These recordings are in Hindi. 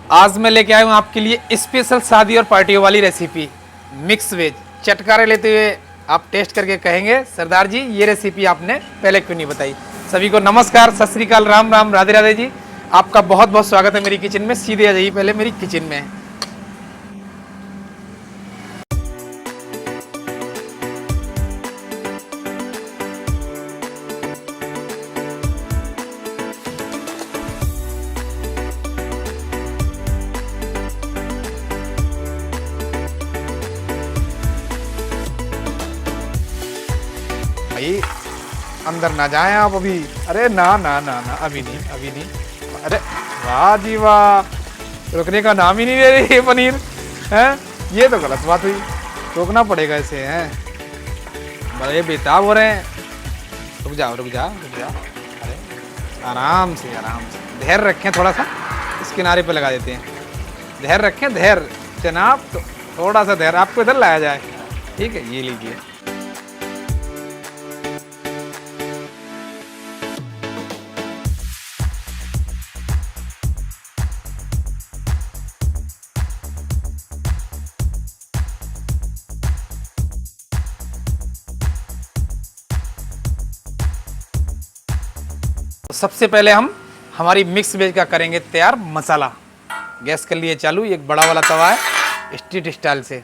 आज मैं लेके आया हूँ आपके लिए स्पेशल शादी और पार्टियों वाली रेसिपी मिक्स वेज। चटकारे लेते हुए आप टेस्ट करके कहेंगे सरदार जी ये रेसिपी आपने पहले क्यों नहीं बताई। सभी को नमस्कार, सत श्री अकाल, राम राम, राधे राधे जी। आपका बहुत बहुत स्वागत है मेरी किचन में। सीधे आ जाइए पहले मेरी किचन में। भाई अंदर ना जाएं आप अभी। अरे ना ना ना ना, अभी नहीं अभी नहीं। अरे वाह जी वाह, रुकने का नाम ही नहीं ले रही ये पनीर है। ये तो गलत बात हुई, रोकना पड़ेगा इसे। हैं बड़े बेताब हो रहे हैं। रुक जाओ रुक जाओ रुक जाओ। अरे आराम से आराम से, धैर्य रखें थोड़ा सा। इस किनारे पे लगा देते हैं। धैर्य रखें, धैर्य जनाब, तो थोड़ा सा धैर्य आपको इधर लाया जाए। ठीक है, ये लीजिए। सबसे पहले हम हमारी मिक्स वेज का करेंगे तैयार मसाला। गैस कर लिए चालू। एक बड़ा वाला तवा है स्ट्रीट स्टाइल से।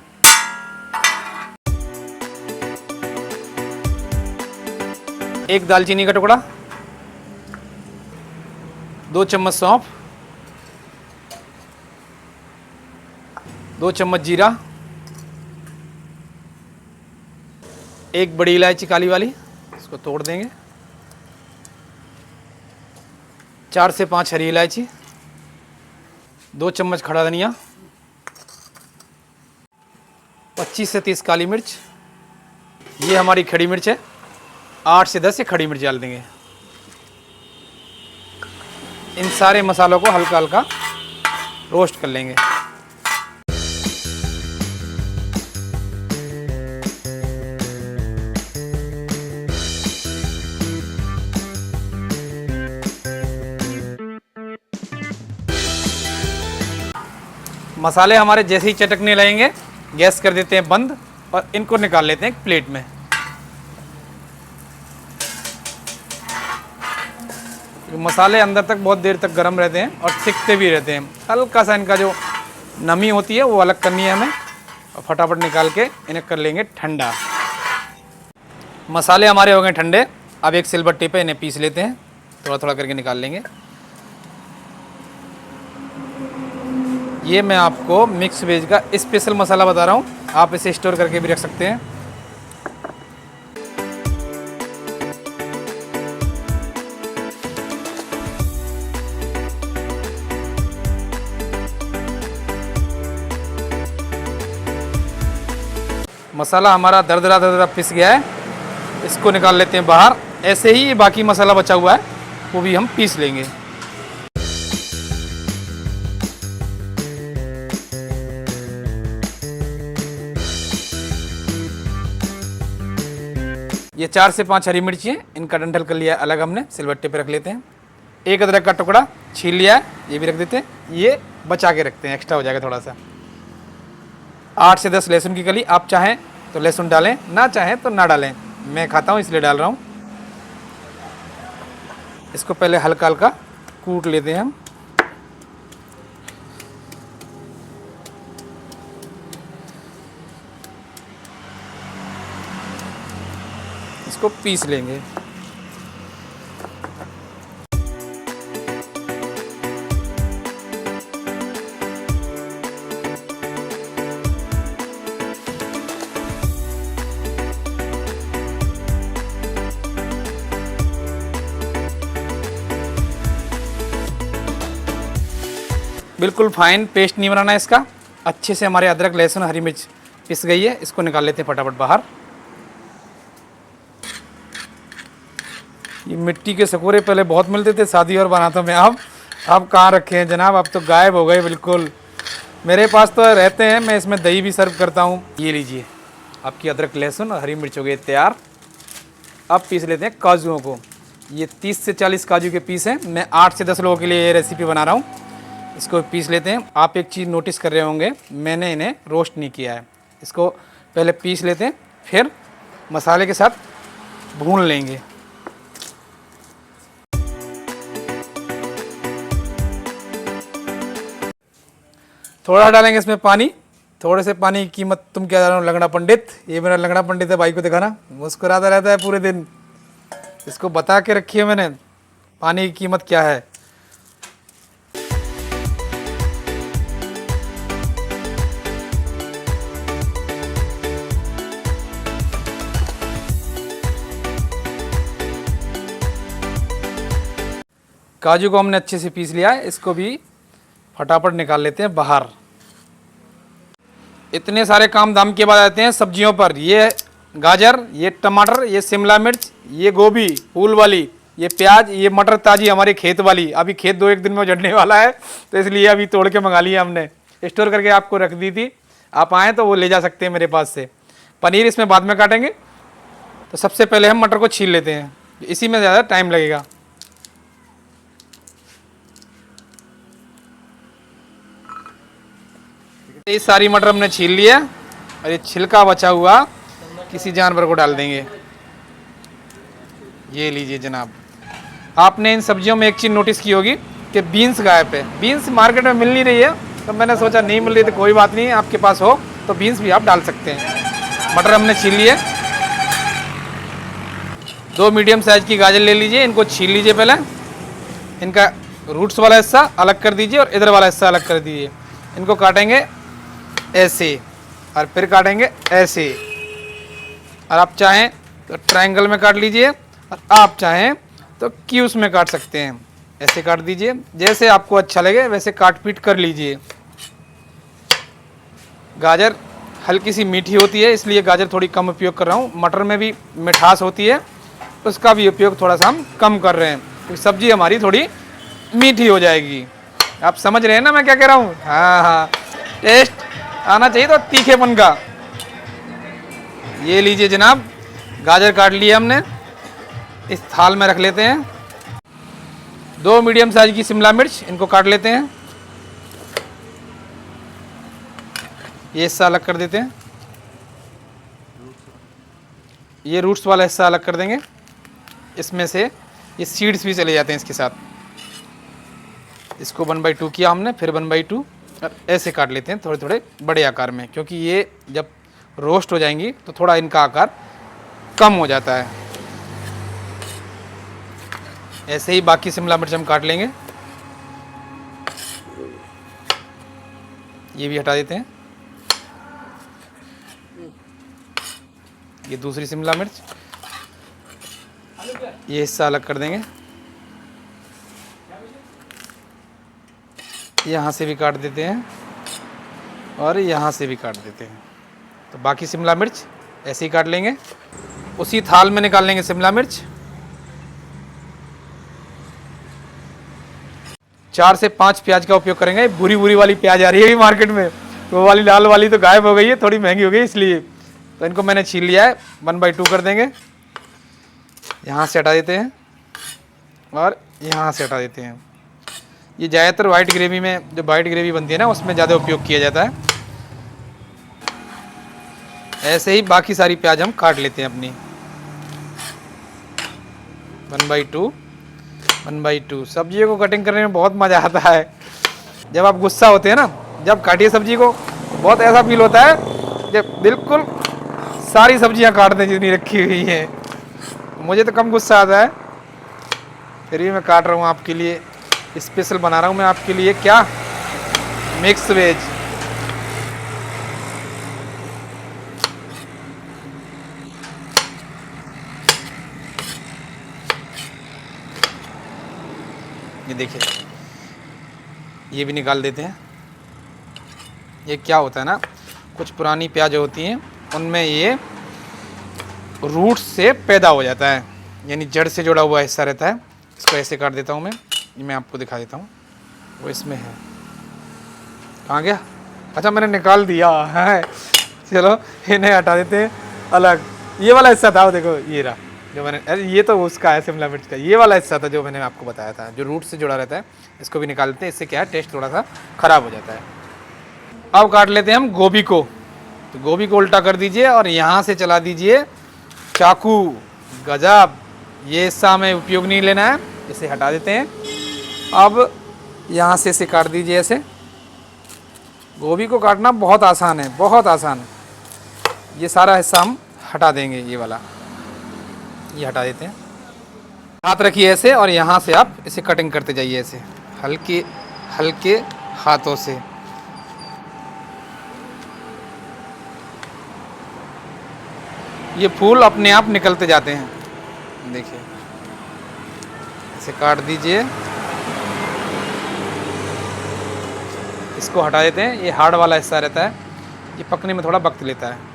एक दालचीनी का टुकड़ा, 2 चम्मच सौंफ, 2 चम्मच जीरा, एक बड़ी इलायची काली वाली, इसको तोड़ देंगे, 4 से 5 हरी इलायची, 2 चम्मच खड़ा धनिया, 25 से 30 काली मिर्च। ये हमारी खड़ी मिर्च है, 8 से 10 ये खड़ी मिर्च डाल देंगे। इन सारे मसालों को हल्का हल्का रोस्ट कर लेंगे। मसाले हमारे जैसे ही चटकने लगेंगे गैस कर देते हैं बंद और इनको निकाल लेते हैं एक प्लेट में। मसाले अंदर तक बहुत देर तक गर्म रहते हैं और सिकते भी रहते हैं। हल्का सा इनका जो नमी होती है वो अलग करनी है हमें, और फटाफट निकाल के इन्हें कर लेंगे ठंडा। मसाले हमारे हो गए ठंडे। अब एक सिलबट्टे पे इन्हें पीस लेते हैं, थोड़ा थोड़ा करके निकाल लेंगे। ये मैं आपको मिक्स वेज का स्पेशल मसाला बता रहा हूँ, आप इसे स्टोर करके भी रख सकते हैं। मसाला हमारा दरदरा दरदरा पिस गया है, इसको निकाल लेते हैं बाहर। ऐसे ही बाकी मसाला बचा हुआ है वो भी हम पीस लेंगे। ये 4 से 5 हरी मिर्ची हैं, इनका डंठल कर लिया अलग हमने, सिलबट्टे पे रख लेते हैं। एक अदरक का टुकड़ा छील लिया है, ये भी रख देते हैं। ये बचा के रखते हैं, एक्स्ट्रा हो जाएगा थोड़ा सा। 8 से 10 लहसुन की कली, आप चाहें तो लहसुन डालें, ना चाहें तो ना डालें। मैं खाता हूँ इसलिए डाल रहा हूँ। इसको पहले हल्का हल्का कूट लेते हैं हम। इसको पीस लेंगे। बिल्कुल फाइन पेस्ट नहीं बनाना है इसका। अच्छे से हमारे अदरक लहसुन हरी मिर्च पिस गई है, इसको निकाल लेते हैं फटाफट बाहर। ये मिट्टी के सकोरे पहले बहुत मिलते थे शादी और बनातों में, अब कहाँ रखे हैं जनाब, अब तो गायब हो गए बिल्कुल। मेरे पास तो रहते हैं, मैं इसमें दही भी सर्व करता हूँ। ये लीजिए, आपकी अदरक लहसुन और हरी मिर्च हो गई तैयार। अब पीस लेते हैं काजुओं को। ये 30 से 40 काजू के पीस हैं। मैं 8 से 10 लोगों के लिए ये रेसिपी बना रहा हूँ। इसको पीस लेते हैं। आप एक चीज़ नोटिस कर रहे होंगे, मैंने इन्हें रोस्ट नहीं किया है। इसको पहले पीस लेते हैं, फिर मसाले के साथ भून लेंगे। थोड़ा डालेंगे इसमें पानी, थोड़े से पानी की कीमत तुम क्या जानो लंगड़ा पंडित। ये मेरा लंगड़ा पंडित है, भाई को दिखाना, मुस्कुराता रहता है पूरे दिन। इसको बता के रखी है मैंने पानी की कीमत क्या है। काजू को हमने अच्छे से पीस लिया है, इसको भी फटाफट निकाल लेते हैं बाहर। इतने सारे काम दाम के बाद आते हैं सब्जियों पर। ये गाजर, ये टमाटर, ये शिमला मिर्च, ये गोभी फूल वाली, ये प्याज, ये मटर ताजी हमारी खेत वाली। अभी खेत 2-1 दिन में उजड़ने वाला है, तो इसलिए अभी तोड़ के मंगा लिया हमने, स्टोर करके आपको रख दी थी। आप आएँ तो वो ले जा सकते हैं मेरे पास से। पनीर इसमें बाद में काटेंगे। तो सबसे पहले हम मटर को छील लेते हैं, इसी में ज़्यादा टाइम लगेगा। ये सारी मटर हमने छील लिया और ये छिलका बचा हुआ किसी जानवर को डाल देंगे। ये लीजिए जनाब। आपने इन सब्जियों में एक चीज़ नोटिस की होगी कि बीन्स गायब है। बीन्स मार्केट में मिल नहीं रही है, तो मैंने सोचा नहीं मिल रही तो कोई बात नहीं, आपके पास हो तो बीन्स भी आप डाल सकते हैं। मटर हमने छील लिए। 2 मीडियम साइज की गाजर ले लीजिए, इनको छील लीजिए। पहले इनका रूट्स वाला हिस्सा अलग कर दीजिए और इधर वाला हिस्सा अलग कर दीजिए। इनको काटेंगे ऐसे और फिर काटेंगे ऐसे, और आप चाहें तो ट्रायंगल में काट लीजिए और आप चाहें तो क्यूब्स में काट सकते हैं। ऐसे काट दीजिए, जैसे आपको अच्छा लगे वैसे काट पीट कर लीजिए। गाजर हल्की सी मीठी होती है, इसलिए गाजर थोड़ी कम उपयोग कर रहा हूँ। मटर में भी मिठास होती है, उसका भी उपयोग थोड़ा सा हम कम कर रहे हैं, क्योंकि सब्जी हमारी थोड़ी मीठी हो जाएगी। आप समझ रहे हैं ना मैं क्या कह रहा हूँ? हाँ, टेस्ट आना चाहिए तो तीखेपन का। ये लीजिए जनाब, गाजर काट लिए हमने, इस थाल में रख लेते हैं। 2 मीडियम साइज की शिमला मिर्च, इनको काट लेते हैं। ये हिस्सा अलग कर देते हैं, ये रूट्स वाला हिस्सा अलग कर देंगे। इसमें से ये सीड्स भी चले जाते हैं इसके साथ। इसको 1/2 किया हमने, फिर 1/2 और ऐसे काट लेते हैं थोड़े थोड़े बड़े आकार में, क्योंकि ये जब रोस्ट हो जाएंगी तो थोड़ा इनका आकार कम हो जाता है। ऐसे ही बाकी शिमला मिर्च हम काट लेंगे। ये भी हटा देते हैं। ये दूसरी शिमला मिर्च, ये हिस्सा अलग कर देंगे। यहाँ से भी काट देते हैं और यहाँ से भी काट देते हैं। तो बाकी शिमला मिर्च ऐसे ही काट लेंगे। उसी थाल में निकाल लेंगे शिमला मिर्च। 4 से 5 प्याज का उपयोग करेंगे। बुरी बुरी वाली प्याज आ रही है मार्केट में, वो वाली लाल वाली तो गायब हो गई है, थोड़ी महंगी हो गई इसलिए। तो इनको मैंने छील लिया है, 1/2 कर देंगे। यहाँ से हटा देते हैं और यहाँ से हटा देते हैं। ये ज़्यादातर वाइट ग्रेवी में, जो वाइट ग्रेवी बनती है ना, उसमें ज़्यादा उपयोग किया जाता है। ऐसे ही बाकी सारी प्याज हम काट लेते हैं अपनी 1/2। सब्जियों को कटिंग करने में बहुत मज़ा आता है। जब आप गुस्सा होते हैं ना, जब काटिए सब्जी को, तो बहुत ऐसा फील होता है जब बिल्कुल सारी सब्जियां काट दें जितनी रखी हुई हैं। मुझे तो कम गुस्सा आता है, फिर भी मैं काट रहा हूँ आपके लिए। स्पेशल बना रहा हूँ मैं आपके लिए, क्या, मिक्स वेज। ये देखिए, ये भी निकाल देते हैं। ये क्या होता है ना, कुछ पुरानी प्याज होती हैं, उनमें ये रूट से पैदा हो जाता है, यानी जड़ से जुड़ा हुआ हिस्सा रहता है। इसको ऐसे काट देता हूँ मैं आपको दिखा देता हूँ। वो इसमें है, कहाँ गया? अच्छा, मैंने निकाल दिया है। चलो इन्हें हटा देते हैं अलग। ये वाला हिस्सा था, वो देखो ये रहा, जो मैंने, अरे ये तो उसका है शिमला मिर्च का, ये वाला हिस्सा था जो मैंने आपको बताया था, जो रूट से जुड़ा रहता है, इसको भी निकाल देते हैं। इससे क्या है, टेस्ट थोड़ा सा ख़राब हो जाता है। अब काट लेते हैं हम गोभी को। तो गोभी को उल्टा कर दीजिए और यहाँ से चला दीजिए चाकू। गजब, ये हिस्सा हमें उपयोग नहीं लेना है, इसे हटा देते हैं। अब यहाँ से इसे काट दीजिए ऐसे। गोभी को काटना बहुत आसान है, बहुत आसान। ये सारा हिस्सा हम हटा देंगे, ये वाला, ये हटा देते हैं। हाथ रखिए ऐसे और यहाँ से आप इसे कटिंग करते जाइए ऐसे, हल्के हल्के हाथों से। ये फूल अपने आप निकलते जाते हैं, देखिए। इसे काट दीजिए, इसको हटा देते हैं। ये हार्ड वाला हिस्सा रहता है, ये पकने में थोड़ा वक्त लेता है।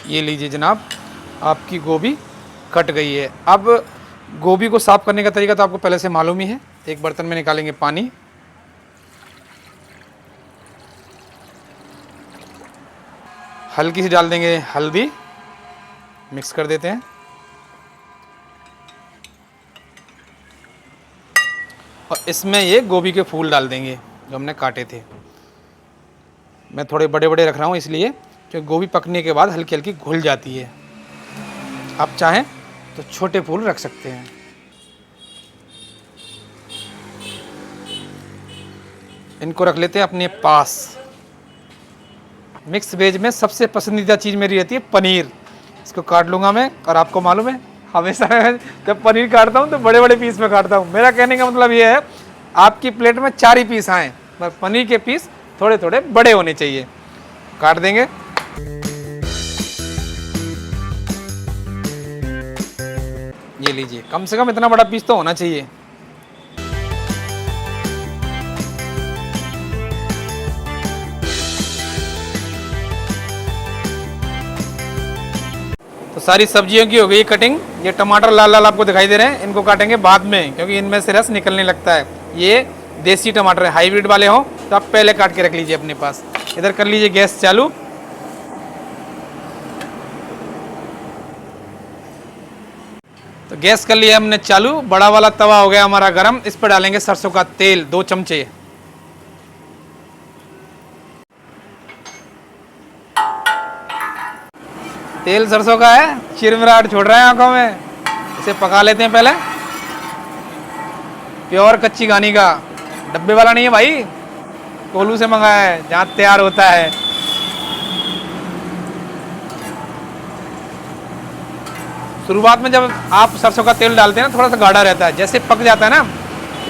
ये लीजिए जनाब, आपकी गोभी कट गई है। अब गोभी को साफ़ करने का तरीका तो आपको पहले से मालूम ही है। एक बर्तन में निकालेंगे पानी, हल्की सी डाल देंगे हल्दी, मिक्स कर देते हैं। और इसमें ये गोभी के फूल डाल देंगे जो हमने काटे थे। मैं थोड़े बड़े बड़े रख रहा हूँ इसलिए, क्योंकि गोभी पकने के बाद हल्की हल्की घुल जाती है। आप चाहें तो छोटे फूल रख सकते हैं। इनको रख लेते हैं अपने पास। मिक्स वेज में सबसे पसंदीदा चीज़ मेरी रहती है पनीर। इसको काट लूँगा मैं, और आपको मालूम है हमेशा जब पनीर काटता हूँ तो बड़े बड़े पीस में काटता हूँ। मेरा कहने का मतलब ये है, आपकी प्लेट में 4 ही पीस आएँ, पर पनीर के पीस थोड़े थोड़े बड़े होने चाहिए। काट देंगे। ये लीजिए, कम से कम इतना बड़ा पीस तो होना चाहिए। तो सारी सब्जियों की हो गई कटिंग। ये टमाटर लाल लाल आपको दिखाई दे रहे हैं, इनको काटेंगे बाद में, क्योंकि इनमें से रस निकलने लगता है। ये देसी टमाटर है, हाइब्रिड वाले हों तो आप पहले काट के रख लीजिए अपने पास। इधर कर लीजिए गैस चालू। तो गैस कर लिया हमने चालू, बड़ा वाला तवा हो गया हमारा गरम। इस पर डालेंगे सरसों का तेल 2 चमचे। तेल सरसों का है, चिरमिराहट छोड़ रहा है आंखों में। इसे पका लेते हैं पहले। प्योर कच्ची घानी का, डब्बे वाला नहीं है भाई, कोल्हू से मंगाया है जहाँ तैयार होता है। शुरुआत में जब आप सरसों का तेल डालते हैं ना, थोड़ा सा गाढ़ा रहता है। जैसे पक जाता है ना,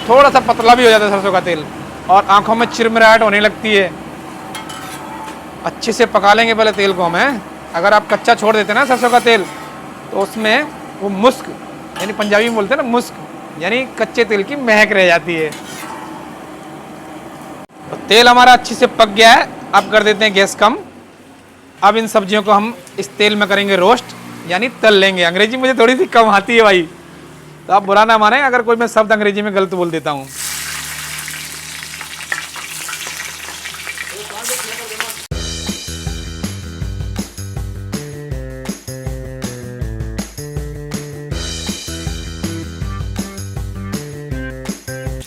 थोड़ा सा पतला भी हो जाता है सरसों का तेल, और आंखों में चिरमिराहट होने लगती है। अच्छे से पका लेंगे पहले तेल को हमें। अगर आप कच्चा छोड़ देते हैं ना सरसों का तेल, तो उसमें वो मुस्क, यानी पंजाबी में बोलते हैं ना मुस्क, यानी कच्चे तेल की महक रह जाती है। तो तेल हमारा अच्छे से पक गया है। अब कर देते हैं गैस कम। अब इन सब्जियों को हम इस तेल में करेंगे रोस्ट, यानी तल लेंगे। अंग्रेजी मुझे थोड़ी सी कम आती है भाई, तो आप बुरा ना माने अगर कोई मैं शब्द अंग्रेजी में गलत बोल देता हूँ।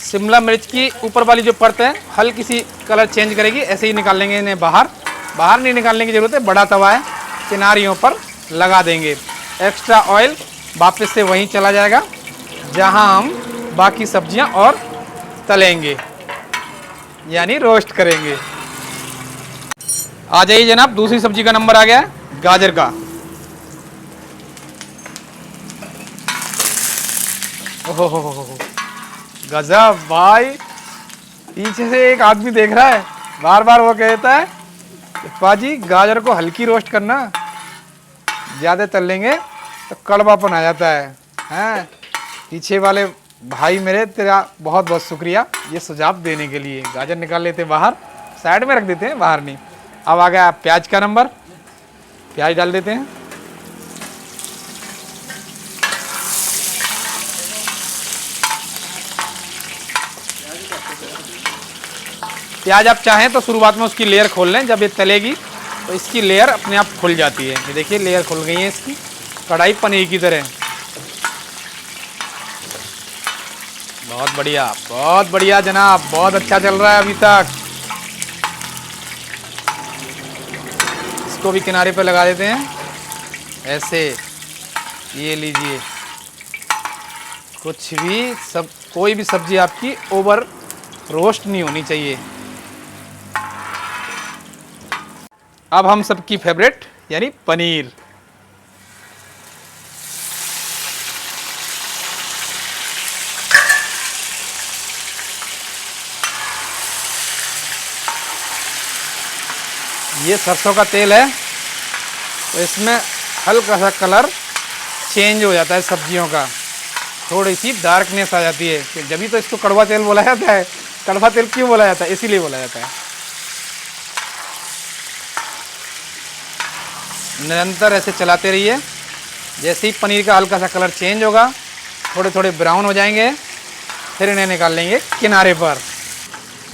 शिमला मिर्च की ऊपर वाली जो परत है हल्की सी कलर चेंज करेगी, ऐसे ही निकाल लेंगे इन्हें बाहर। बाहर नहीं निकालने की ज़रूरत है, बड़ा तवा है, किनारियों पर लगा देंगे। एक्स्ट्रा ऑयल वापस से वहीं चला जाएगा जहां हम बाकी सब्जियां और तलेंगे, यानी रोस्ट करेंगे। आ जाइए जनाब, दूसरी सब्जी का नंबर आ गया है, गाजर का। ओहो गजब भाई, पीछे से एक आदमी देख रहा है, बार बार वो कहता है पाजी गाजर को हल्की रोस्ट करना, ज़्यादा तल लेंगे तो कड़वापन आ जाता है। हैं, पीछे वाले भाई मेरे, तेरा बहुत बहुत शुक्रिया ये सुझाव देने के लिए। गाजर निकाल लेते हैं बाहर, साइड में रख देते हैं, बाहर नहीं। अब आ गया प्याज का नंबर, प्याज डाल देते हैं। प्याज आप चाहें तो शुरुआत में उसकी लेयर खोल लें, जब ये तलेगी तो इसकी लेयर अपने आप खुल जाती है। ये देखिए लेयर खुल गई है इसकी, कढ़ाई पनीर की तरह। बहुत बढ़िया जनाब, बहुत अच्छा चल रहा है अभी तक। इसको भी किनारे पे लगा देते हैं ऐसे। ये लीजिए, कुछ भी कोई भी सब्जी आपकी ओवर रोस्ट नहीं होनी चाहिए। अब हम सबकी फेवरेट यानी पनीर। ये सरसों का तेल है तो इसमें हल्का सा कलर चेंज हो जाता है सब्जियों का, थोड़ी सी डार्कनेस आ जाती है। कि जब ही तो इसको कड़वा तेल बोला जाता है। कड़वा तेल क्यों बोला जाता है? इसीलिए बोला जाता है। निरंतर ऐसे चलाते रहिए। जैसे ही पनीर का हल्का सा कलर चेंज होगा, थोड़े थोड़े ब्राउन हो जाएंगे, फिर इन्हें निकाल लेंगे किनारे पर।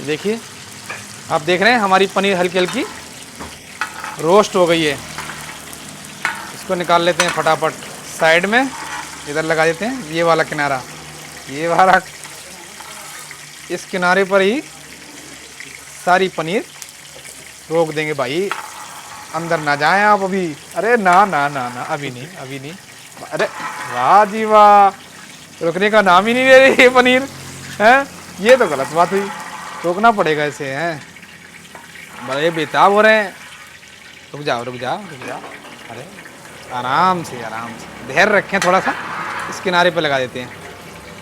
देखिए, आप देख रहे हैं हमारी पनीर हल्की हल्की रोस्ट हो गई है। इसको निकाल लेते हैं फटाफट साइड में, इधर लगा देते हैं ये वाला किनारा। ये वाला, इस किनारे पर ही सारी पनीर रोक देंगे भाई। अंदर ना जाएं आप अभी। अरे ना ना ना ना, अभी नहीं, अभी नहीं। अरे वाह जी वाह, रुकने का नाम ही नहीं ले रही ये पनीर है। ये तो गलत बात हुई, रोकना पड़ेगा इसे। हैं बड़े बेताब हो रहे हैं। रुक जाओ रुक जाओ रुक जाओ। अरे आराम से धैर्य रखें थोड़ा सा। इस किनारे पे लगा देते हैं।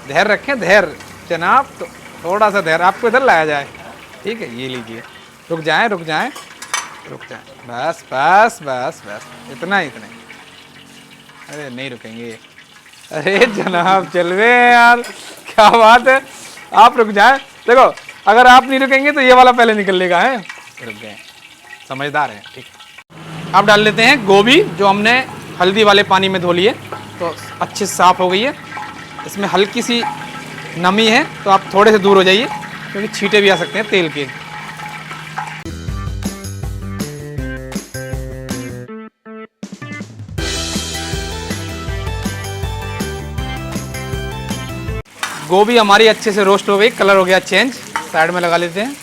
धैर्य रखें, धैर्य जनाब। तो थोड़ा सा धैर्य आपको इधर लाया जाए। ठीक है, ये लीजिए। रुक जाएं रुक जाएं रुक जाएं। बस बस बस बस, इतना ही। अरे नहीं रुकेंगे। अरे जनाब चलवे यार, क्या बात है। आप रुक जाएं। देखो, अगर आप नहीं रुकेंगे तो ये वाला पहले निकल लेगा। है, रुक गए, समझदार है। ठीक, अब डाल लेते हैं गोभी, जो हमने हल्दी वाले पानी में धो लिए तो अच्छे से साफ़ हो गई है। इसमें हल्की सी नमी है तो आप थोड़े से दूर हो जाइए, क्योंकि छींटे भी आ सकते हैं तेल के। गोभी हमारी अच्छे से रोस्ट हो गई, कलर हो गया चेंज। साइड में लगा लेते हैं।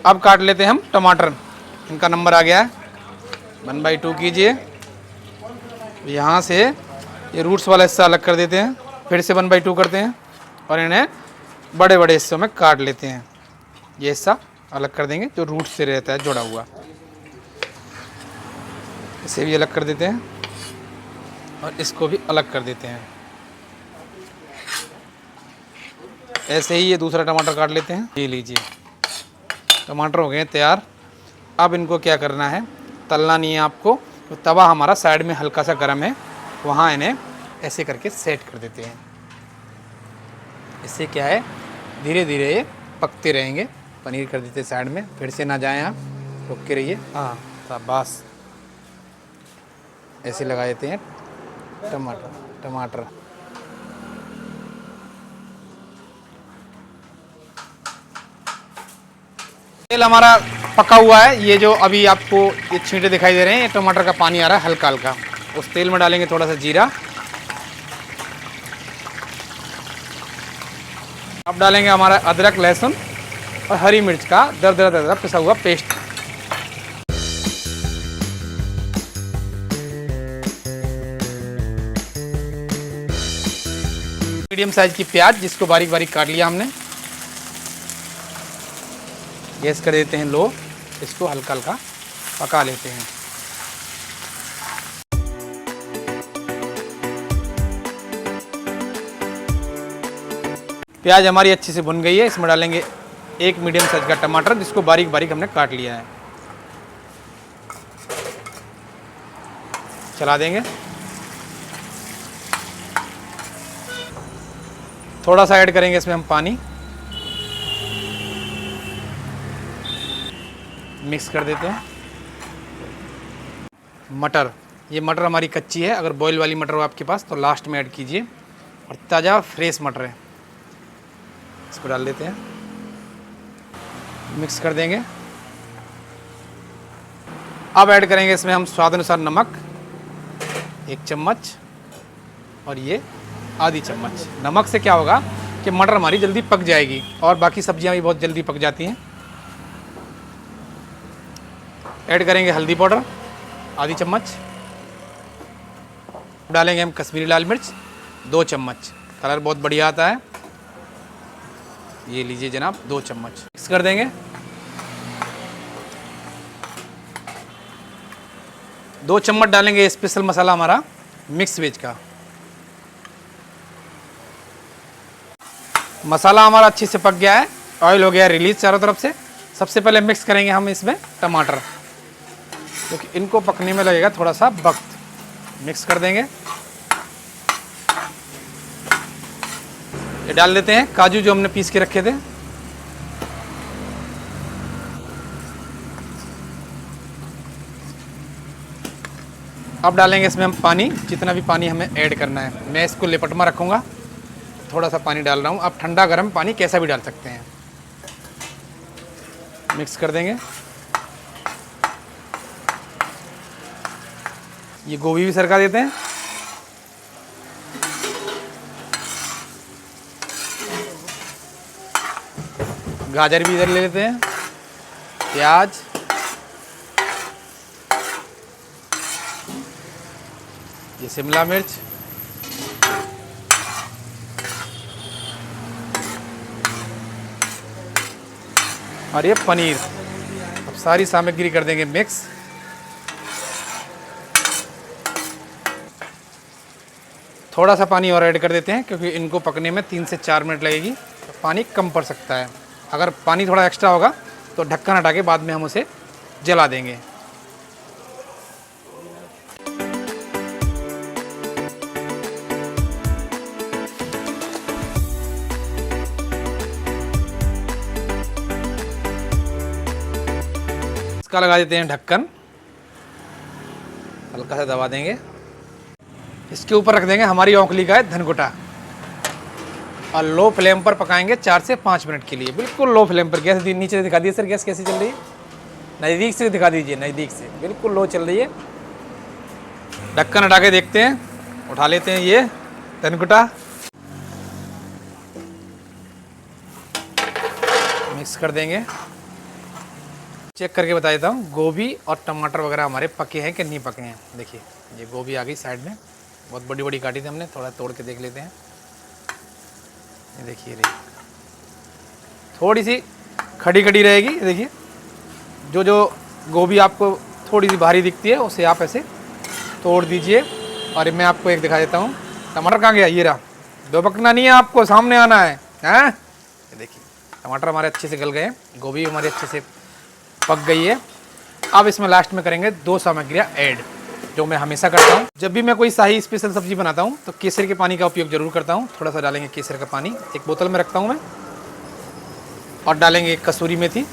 अब काट लेते हैं हम टमाटर। इनका नंबर आ गया है, 1/2 कीजिए। यहाँ से ये रूट्स वाला हिस्सा अलग कर देते हैं, फिर से 1/2 करते हैं और इन्हें बड़े बड़े हिस्सों में काट लेते हैं। ये हिस्सा अलग कर देंगे जो रूट से रहता है जुड़ा हुआ, इसे भी अलग कर देते हैं और इसको भी अलग कर देते हैं। ऐसे ही ये दूसरा टमाटर काट लेते हैं। ये लीजिए, टमाटर हो गए तैयार। अब इनको क्या करना है, तलना नहीं है आपको। तो तवा हमारा साइड में हल्का सा गर्म है, वहाँ इन्हें ऐसे करके सेट कर देते हैं। इससे क्या है, धीरे धीरे ये पकते रहेंगे। पनीर कर देते साइड में, फिर से ना जाएं आप, रुक के रहिए। हाँ बस ऐसे लगा देते हैं टमाटर। तेल हमारा पका हुआ है। ये जो अभी आपको ये छींटे दिखाई दे रहे हैं, ये टमाटर का पानी आ रहा है हल्का हल्का। उस तेल में डालेंगे थोड़ा सा जीरा। अब डालेंगे हमारा अदरक लहसुन और हरी मिर्च का दरदरा पिसा हुआ पेस्ट। मीडियम साइज की प्याज, जिसको बारीक बारीक काट लिया हमने। गैस कर देते हैं लो, इसको हल्का हल्का पका लेते हैं। प्याज हमारी अच्छे से भुन गई है। इसमें डालेंगे एक मीडियम साइज का टमाटर, जिसको बारीक बारीक हमने काट लिया है। चला देंगे। थोड़ा सा ऐड करेंगे इसमें हम पानी, मिक्स कर देते हैं। मटर, ये मटर हमारी कच्ची है, अगर बॉयल वाली मटर हो आपके पास तो लास्ट में ऐड कीजिए, और ताज़ा फ्रेश मटर है, इसको डाल देते हैं, मिक्स कर देंगे। अब ऐड करेंगे इसमें हम स्वाद अनुसार नमक 1 चम्मच, और ये आधी चम्मच। नमक से क्या होगा कि मटर हमारी जल्दी पक जाएगी, और बाकी सब्जियां भी बहुत जल्दी पक जाती हैं। ऐड करेंगे हल्दी पाउडर आधी चम्मच, डालेंगे हम कश्मीरी लाल मिर्च 2 चम्मच, कलर बहुत बढ़िया आता है। ये लीजिए जनाब 2 चम्मच, मिक्स कर देंगे। दो चम्मच डालेंगे स्पेशल मसाला हमारा मिक्स वेज का। मसाला हमारा अच्छे से पक गया है, ऑयल हो गया रिलीज चारों तरफ से। सबसे पहले मिक्स करेंगे हम इसमें टमाटर, क्योंकि इनको पकने में लगेगा थोड़ा सा वक्त। मिक्स कर देंगे। ये डाल देते हैं काजू जो हमने पीस के रखे थे। अब डालेंगे इसमें हम पानी, जितना भी पानी हमें ऐड करना है। मैं इसको लिपटमा रखूँगा, थोड़ा सा पानी डाल रहा हूँ। आप ठंडा गर्म पानी कैसा भी डाल सकते हैं। मिक्स कर देंगे। ये गोभी भी सरका देते हैं। गाजर भी इधर ले लेते हैं, प्याज, ये शिमला मिर्च, और ये पनीर। अब सारी सामग्री कर देंगे मिक्स। थोड़ा सा पानी और ऐड कर देते हैं, क्योंकि इनको पकने में 3 से 4 मिनट लगेगी, तो पानी कम पड़ सकता है। अगर पानी थोड़ा एक्स्ट्रा होगा तो ढक्कन हटा के बाद में हम उसे जला देंगे। इसका लगा देते हैं ढक्कन, हल्का सा दबा देंगे। इसके ऊपर रख देंगे हमारी औंकली का है धनकुटा, और लो फ्लेम पर पकाएंगे 4 से 5 मिनट के लिए, बिल्कुल लो फ्लेम पर। गैस नीचे से दिखा दीजिए सर, गैस कैसी चल रही है, नज़दीक से दिखा दीजिए, नज़दीक से, बिल्कुल लो चल रही है। ढक्कन हटा के देखते हैं, उठा लेते हैं ये धनकुटा, मिक्स कर देंगे। चेक करके बता देता हूँ गोभी और टमाटर वगैरह हमारे पके हैं कि नहीं पके हैं। देखिए ये गोभी आ गई साइड में, बहुत बड़ी बड़ी काटी थी हमने, थोड़ा तोड़ के देख लेते हैं। ये देखिए रही, थोड़ी सी खड़ी खड़ी रहेगी। देखिए जो गोभी आपको थोड़ी सी भारी दिखती है उसे आप ऐसे तोड़ दीजिए। और मैं आपको एक दिखा देता हूँ, टमाटर कहाँ गया, ये रहा। दो पकना नहीं है आपको, सामने आना है। ये देखिए टमाटर हमारे अच्छे से गल गए, गोभी हमारे अच्छे से पक गई है। अब इसमें लास्ट में करेंगे 2 सामग्रियाँ ऐड, जो मैं हमेशा करता हूँ। जब भी मैं कोई शाही स्पेशल सब्जी बनाता हूँ तो केसर के पानी का उपयोग जरूर करता हूँ। थोड़ा सा डालेंगे केसर का पानी, एक बोतल में रखता हूँ मैं, और डालेंगे कसूरी मेथी।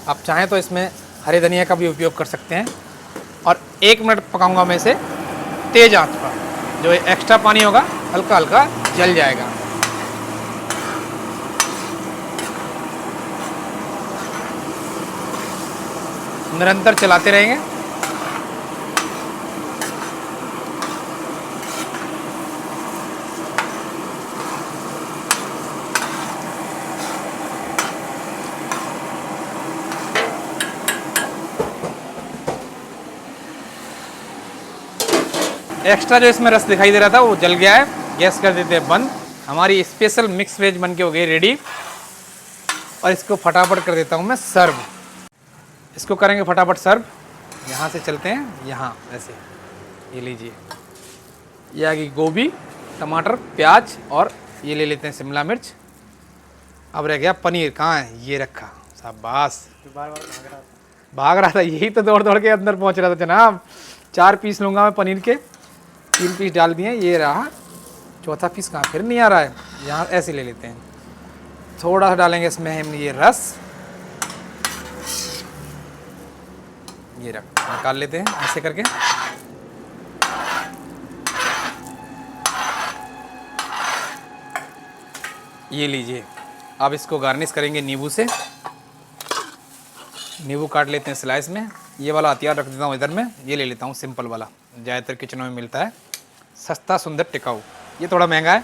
आप चाहें तो इसमें हरे धनिया का भी उपयोग कर सकते हैं। और 1 मिनट पकाऊंगा मैं इसे तेज़ आंच पर, जो एक्स्ट्रा पानी होगा हल्का हल्का जल जाएगा। निरंतर चलाते रहेंगे। एक्स्ट्रा जो इसमें रस दिखाई दे रहा था वो जल गया है। गैस कर देते हैं बंद। हमारी स्पेशल मिक्स वेज बन के हो गई रेडी, और इसको फटाफट कर देता हूँ मैं सर्व। इसको करेंगे फटाफट सर्व। यहाँ से चलते हैं, यहाँ ऐसे, ये लीजिए, ये आ गई गोभी, टमाटर, प्याज, और ये ले लेते हैं शिमला मिर्च। अब रह गया पनीर, कहाँ है, ये रखा, शाबाश। भाग रहा था, यही तो दौड़ दौड़ के अंदर पहुँच रहा था जनाब। 4 पीस लूँगा मैं पनीर के, 3 पीस डाल दिए, ये रहा। चौथा पीस कहाँ फिर नहीं आ रहा है, यहाँ ऐसे ले लेते हैं। थोड़ा सा डालेंगे इसमें हम ये रस, ये रख निकाल लेते हैं ऐसे करके। ये लीजिए, अब इसको गार्निश करेंगे नींबू से। नींबू काट लेते हैं स्लाइस में। ये वाला हथियार रख देता हूँ इधर में, ये ले लेता हूँ सिंपल वाला, ज़्यादातर किचनों में मिलता है, सस्ता सुंदर टिकाऊ। ये थोड़ा महंगा है,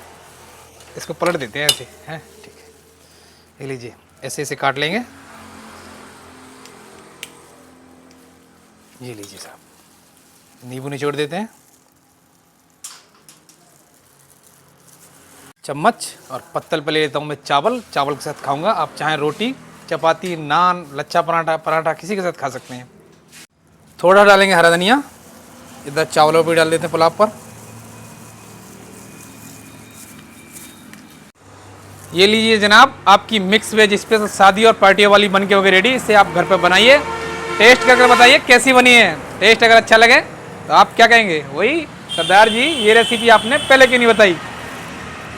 इसको पलट देते हैं ऐसे, हैं ठीक है। ये लीजिए, ऐसे ऐसे काट लेंगे। ये लीजिए साहब, नींबू निचोड़ देते हैं, चम्मच। और पत्तल पे ले लेता हूँ मैं चावल, चावल के साथ खाऊंगा। आप चाहें रोटी, चपाती, नान, लच्छा पराठा, पराठा किसी के साथ खा सकते हैं। थोड़ा डालेंगे हरा धनिया, इधर चावलों पर डाल देते हैं पुलाव पर। ये लीजिए जनाब, आपकी मिक्स वेज स्पेशल शादी और पार्टियों वाली बन के हो गई रेडी। इसे आप घर पे बनाइए, टेस्ट करके बताइए कैसी बनी है। टेस्ट अगर अच्छा लगे तो आप क्या कहेंगे, वही सरदार जी ये रेसिपी आपने पहले क्यों नहीं बताई।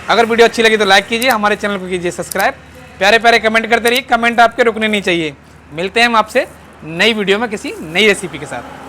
अगर वीडियो अच्छी लगी तो लाइक कीजिए, हमारे चैनल को कीजिए सब्सक्राइब, प्यारे प्यारे कमेंट करते रहिए। कमेंट आपके रुकने नहीं चाहिए। मिलते हैं हम आपसे नई वीडियो में किसी नई रेसिपी के साथ।